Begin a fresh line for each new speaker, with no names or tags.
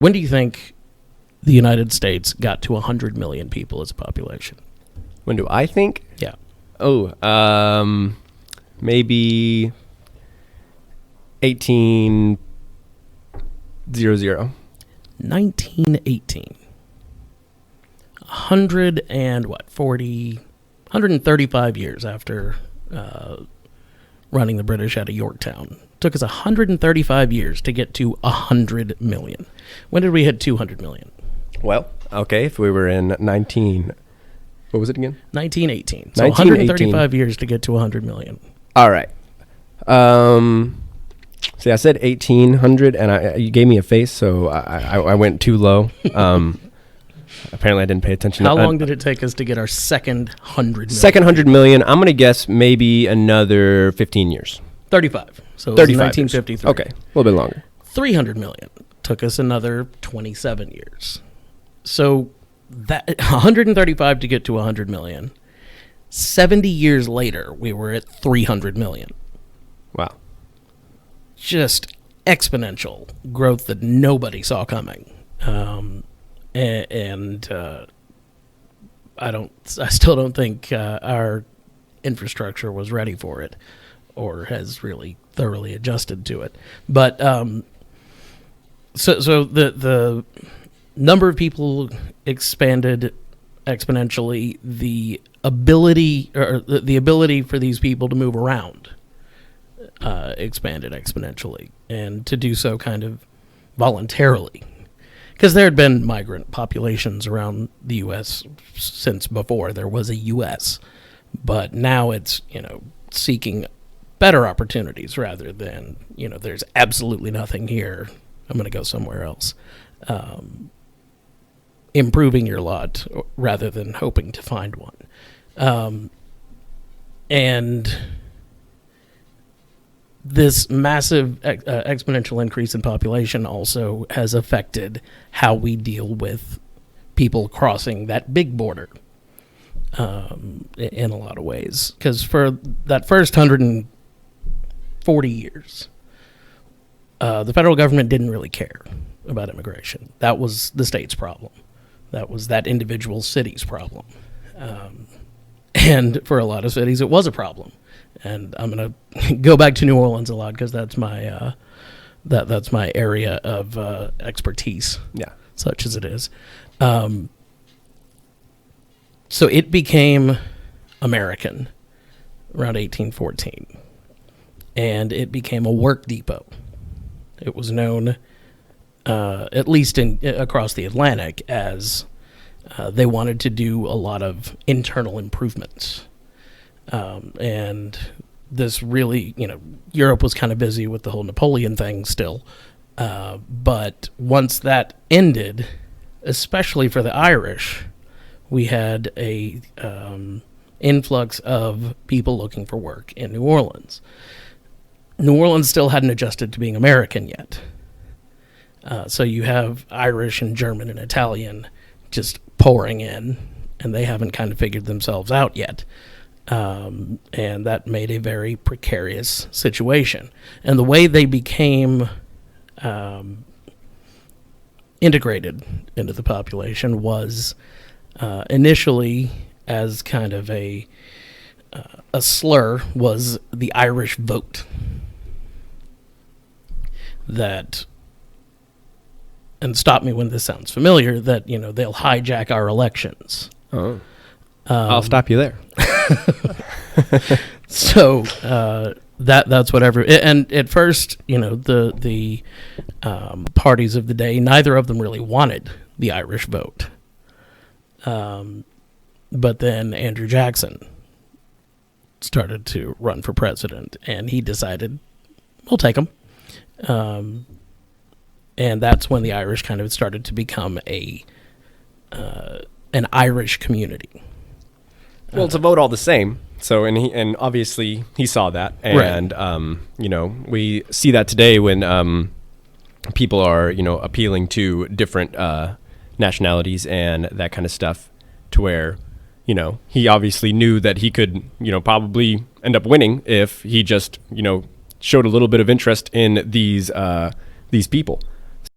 When do you think the United States got to 100 million people as a population?
When do I think?
Yeah.
Oh, maybe 1800.
1918. 135 years after running the British out of Yorktown. Took us 135 years to get to 100 million. When did we hit 200 million?
Well, okay, if we were in what was it again?
1918. So 135 years to get to 100 million.
All right. See, I said 1800, and you gave me a face, so I went too low. Apparently, I didn't pay attention.
How long did it take us to get our second 100 million?
Second 100 million, I'm going to guess maybe another 15 years.
35. So it was 1953.
Okay, a little bit longer.
300 million took us another 27 years. So that 135 to get to 100 million. 70 years later, we were at 300 million.
Wow.
Just exponential growth that nobody saw coming. And I still don't think our infrastructure was ready for it or has really thoroughly adjusted to it. But so the number of people expanded exponentially. The ability for these people to move around expanded exponentially, and to do so kind of voluntarily, because there had been migrant populations around the U.S. since before there was a U.S., but now it's seeking better opportunities rather than there's absolutely nothing here, I'm going to go somewhere else. Improving your lot rather than hoping to find one. And this massive exponential increase in population also has affected how we deal with people crossing that big border in a lot of ways. Because for that first 140 years, the federal government didn't really care about immigration. That was the state's problem. That was that individual city's problem. And for a lot of cities, it was a problem. And I'm going to go back to New Orleans a lot because that's my that's my area of expertise, such as it is. So it became American around 1814, and it became a work depot. It was known, at least across the Atlantic, as they wanted to do a lot of internal improvements. And this really, Europe was kind of busy with the whole Napoleon thing still. But once that ended, especially for the Irish, we had a influx of people looking for work in New Orleans. New Orleans still hadn't adjusted to being American yet. So you have Irish and German and Italian just pouring in, and they haven't kind of figured themselves out yet. And that made a very precarious situation. And the way they became integrated into the population was initially as kind of a slur was the Irish vote. That, and stop me when this sounds familiar, that they'll hijack our elections.
Oh, I'll stop you there.
So that's whatever. And at first, the parties of the day, neither of them really wanted the Irish vote. But then Andrew Jackson started to run for president, and he decided, we'll take him. And that's when the Irish kind of started to become an Irish community.
Well, it's a vote all the same. So, and obviously he saw that, and right. We see that today when people are appealing to different nationalities and that kind of stuff, to where he obviously knew that he could probably end up winning if he just showed a little bit of interest in these people.